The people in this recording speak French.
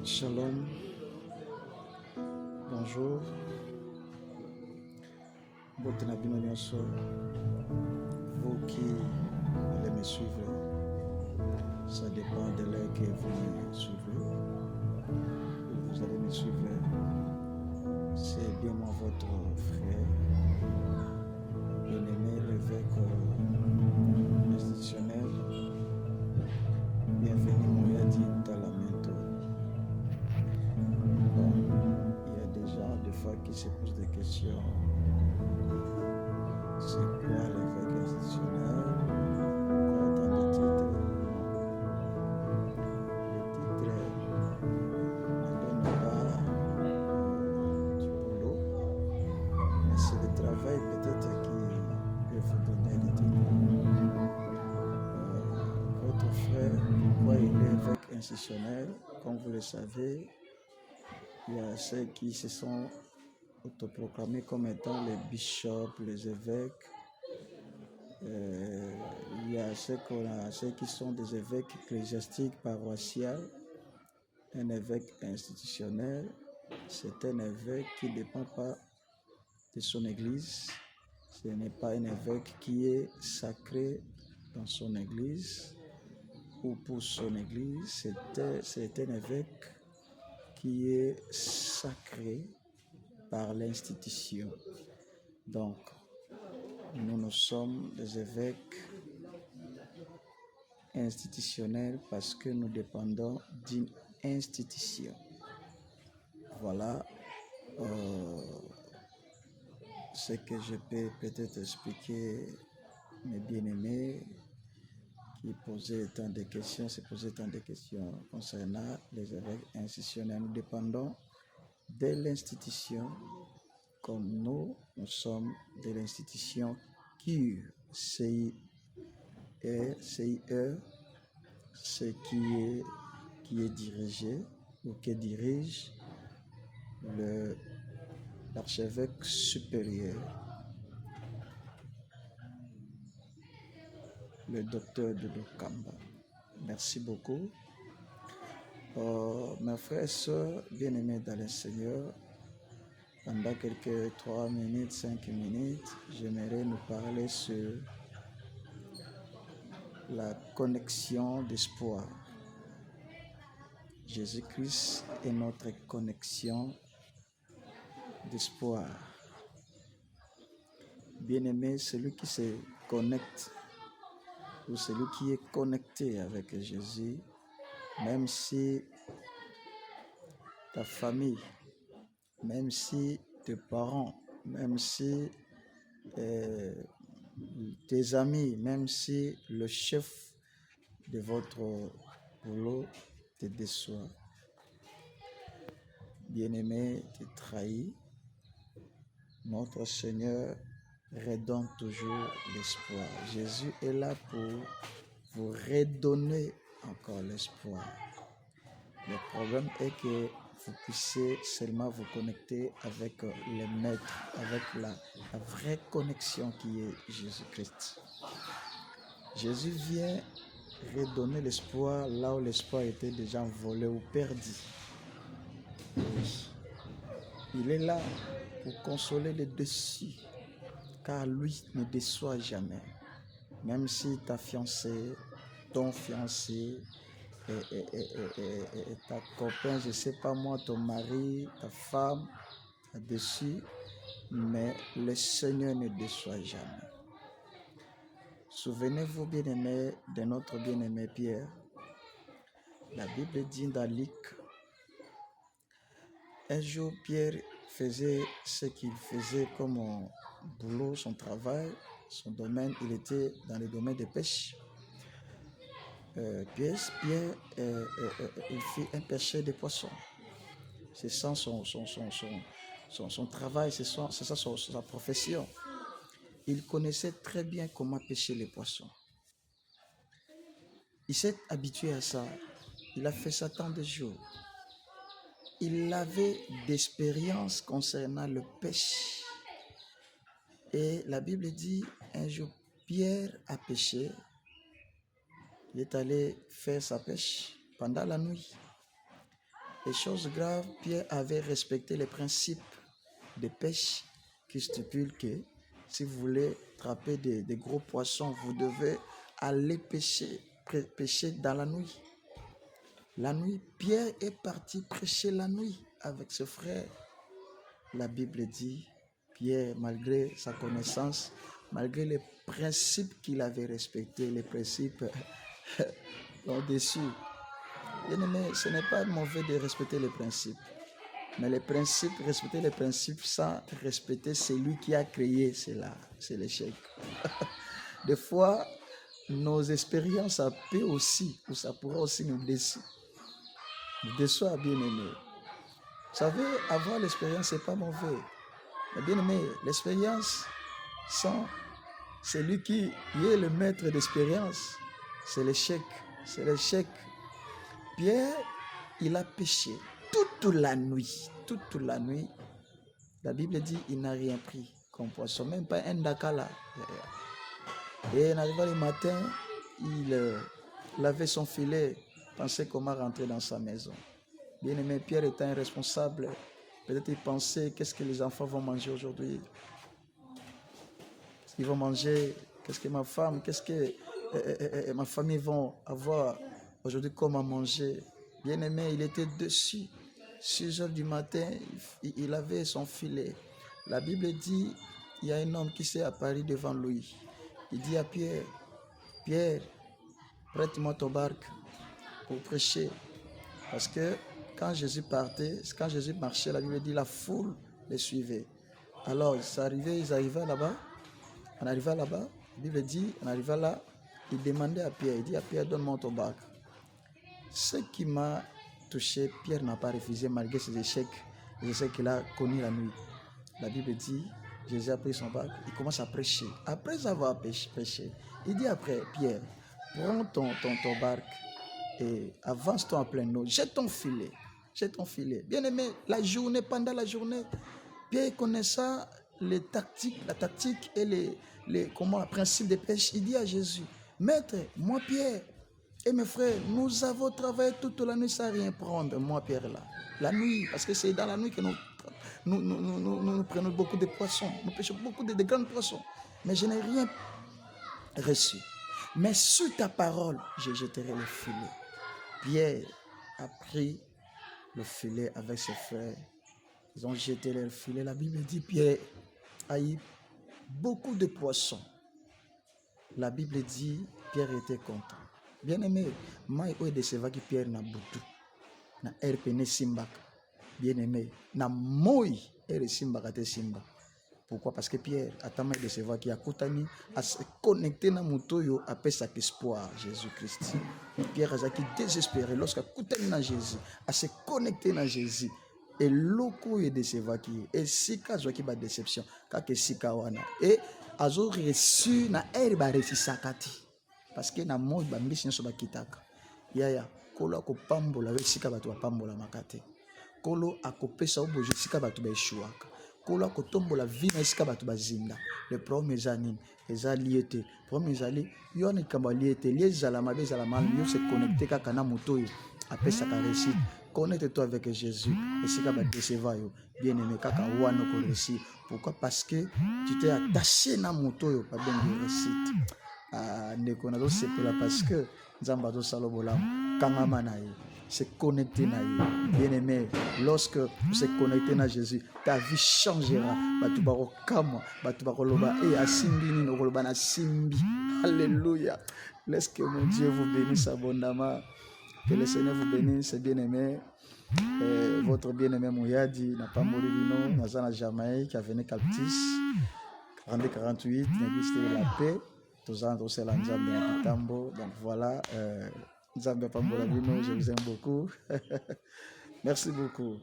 Shalom, bonjour. Botina bino nyonso, vous qui allez me suivre, ça dépend de l'heure que vous me suivez. Vous allez me suivre, c'est bien moi votre frère, bien-aimé, l'évêque institutionnel. Bienvenue, Mouyadi Talamento. Bon, il y a des gens, des fois, qui se posent des questions. C'est quoi l'évêque institutionnel? Pourquoi tant de titres? Le titre ne donne pas du boulot, mais c'est le travail peut-être qui peut vous donner le titre. Votre frère, pourquoi il est évêque institutionnel? Comme vous le savez, il y a ceux qui se sont autoproclamés comme étant les bishops, les évêques. Il y a ceux qui sont des évêques ecclésiastiques paroissiaux. Un évêque institutionnel, c'est un évêque qui ne dépend pas de son église. Ce n'est pas un évêque qui est sacré dans son église ou pour son église. C'est un évêque qui est sacré par l'institution. Donc, nous sommes des évêques institutionnels parce que nous dépendons d'une institution. Voilà ce que je peux peut-être expliquer mes bien-aimés qui posaient tant de questions, se posaient tant de questions concernant les évêques institutionnels. Nous dépendons de l'institution comme nous sommes de l'institution CIE, CIE, ce qui est dirigé ou qui dirige l'archevêque supérieur, le docteur de Lukamba. Merci beaucoup. Mes frères et sœurs bien-aimés dans le Seigneur, pendant quelques 3 minutes, 5 minutes, j'aimerais nous parler sur la connexion d'espoir. Jésus-Christ est notre connexion d'espoir. Bien-aimé, celui qui se connecte ou celui qui est connecté avec Jésus, même si ta famille, même si tes parents, même si tes amis, même si le chef de votre boulot te déçoit, bien-aimé, te trahit, notre Seigneur redonne toujours l'espoir. Jésus est là pour vous redonner encore l'espoir. Le problème est que vous puissiez seulement vous connecter avec le Maître, avec la vraie connexion qui est Jésus-Christ. Jésus vient redonner l'espoir là où l'espoir était déjà volé ou perdu. Oui. Il est là pour consoler les déçus, car lui ne déçoit jamais. Même si ta fiancée, ton fiancé, et ta copain, je ne sais pas moi, ton mari, ta femme, a déçu, mais le Seigneur ne déçoit jamais. Souvenez-vous, bien-aimés, de notre bien-aimé Pierre. La Bible dit dans Luc, un jour, Pierre faisait ce qu'il faisait comme boulot, son travail, son domaine. Il était dans le domaine de pêche. Pierre, il fit un pêcheur de poissons. C'est ça son travail, c'est ça sa profession. Il connaissait très bien comment pêcher les poissons. Il s'est habitué à ça. Il a fait ça tant de jours. Il avait d'expérience concernant le pêche. Et la Bible dit, un jour, Pierre a pêché. Il est allé faire sa pêche pendant la nuit. les choses graves, Pierre avait respecté les principes de pêche qui stipulent que si vous voulez attraper des gros poissons, vous devez aller pêcher dans la nuit. La nuit, Pierre est parti prêcher la nuit avec ses frères. La Bible dit, Pierre, malgré sa connaissance, malgré les principes qu'il avait respectés, les principes au-dessus. Bien-aimé, ce n'est pas mauvais de respecter les principes. Mais les principes, respecter les principes sans respecter celui qui a créé cela, c'est l'échec. Des fois, nos expériences, ça peut aussi, ou ça pourra aussi nous déçoir, bien-aimé. Vous savez, avoir l'expérience, ce n'est pas mauvais. Mais bien-aimé, l'expérience, sans celui qui est le maître d'expérience, c'est l'échec. C'est l'échec. Pierre, il a péché toute la nuit. Toute la nuit. La Bible dit il n'a rien pris comme poisson, même pas un dakala. Et en arrivant le matin, il lavait son filet, pensait comment rentrer dans sa maison. Bien-aimé, Pierre était un responsable. Peut-être il pensait qu'est-ce que les enfants vont manger aujourd'hui. Qu'est-ce qu'ils vont manger? Qu'est-ce que ma femme, qu'est-ce que ma famille vont avoir aujourd'hui comme à manger? Bien-aimé, il était dessus. 6 heures du matin, il avait son filet. La Bible dit, il y a un homme qui s'est apparu devant lui. Il dit à Pierre, Pierre, prête-moi ton barque pour prêcher. Parce que quand Jésus partait, quand Jésus marchait, la Bible dit, la foule les suivait. Alors, ils arrivaient là-bas. On arriva là-bas, la Bible dit, on arriva là, il demandait à Pierre, il dit à Pierre, donne-moi ton barque. Ce qui m'a touché, Pierre n'a pas refusé malgré ses échecs, les échecs qu'il a connus la nuit. La Bible dit, Jésus a pris son barque, il commence à prêcher. Après avoir prêché, il dit après, Pierre, prends ton barque et avance-toi en pleine eau, jette ton filet. Bien aimé, pendant la journée, Pierre connaissant la tactique et les principes de pêche, il dit à Jésus, Maître, moi Pierre et mes frères, nous avons travaillé toute la nuit sans rien prendre, moi Pierre là. La nuit, parce que c'est dans la nuit que nous prenons beaucoup de poissons, nous pêchons beaucoup de grands poissons, mais je n'ai rien reçu. Mais sur ta parole, je jetterai le filet. Pierre a pris le filet avec ses frères. Ils ont jeté leur filet. La Bible dit Pierre a eu beaucoup de poissons. La Bible dit Pierre était content. Bien aimé, moi je décevais que Pierre n'a boutou. Na RPN Simba. Bien aimé, na moi et Simba kate Simba. Pourquoi? Parce que Pierre a tellement décevant qu'il a koutani à se connecter na mutoyo après sa espoir Jésus-Christ. Pierre a été désespéré lorsqu'il a koutani na Jésus, à se connecter na Jésus. Et loko est décevant qui et si ka qui ba déception ka ke sika wana et azo reçu na eri ba refisakati parce que na moi ba mbisi nso ba kitaka yaya kolo akopambola we sika bato bapambola makate kolo akopesa oboje sika bato ba eshuaka kolo akotombola vie na sika bato bazinda le premier zanine eza liete premier zali yo na kamba liete liezala mabe ezala mal yo se connecter kaka na moto yo apesa ka réussite. Connecte-toi avec Jésus et si tu as décevé, bien aimé, kaka wana ko réussir. Pourquoi? Parce que tu t'es attaché na moto yo pas bien réussite. Ndeko na do sepela parce que nzamba do salobola kangama na ye. Se connecter na ye. Bien aimé, lorsque tu se connecter na Jésus, ta vie changera. Batu bako kamwa, batu bako loba et asimbi ni no loba na simbi. Alléluia. Laisse que mon Dieu vous bénisse abondamment. Que le Seigneur vous bénisse, bien-aimé. Votre bien-aimé Mouyadi n'a pas mouru du nom. Nazana Jamaïque, qui a venu Captis, 42-48, l'église de la paix. Tous en tous c'est l'Anzambe à Kitambo. Donc voilà, Nzambe Pambola Bino, je vous aime beaucoup. Merci beaucoup.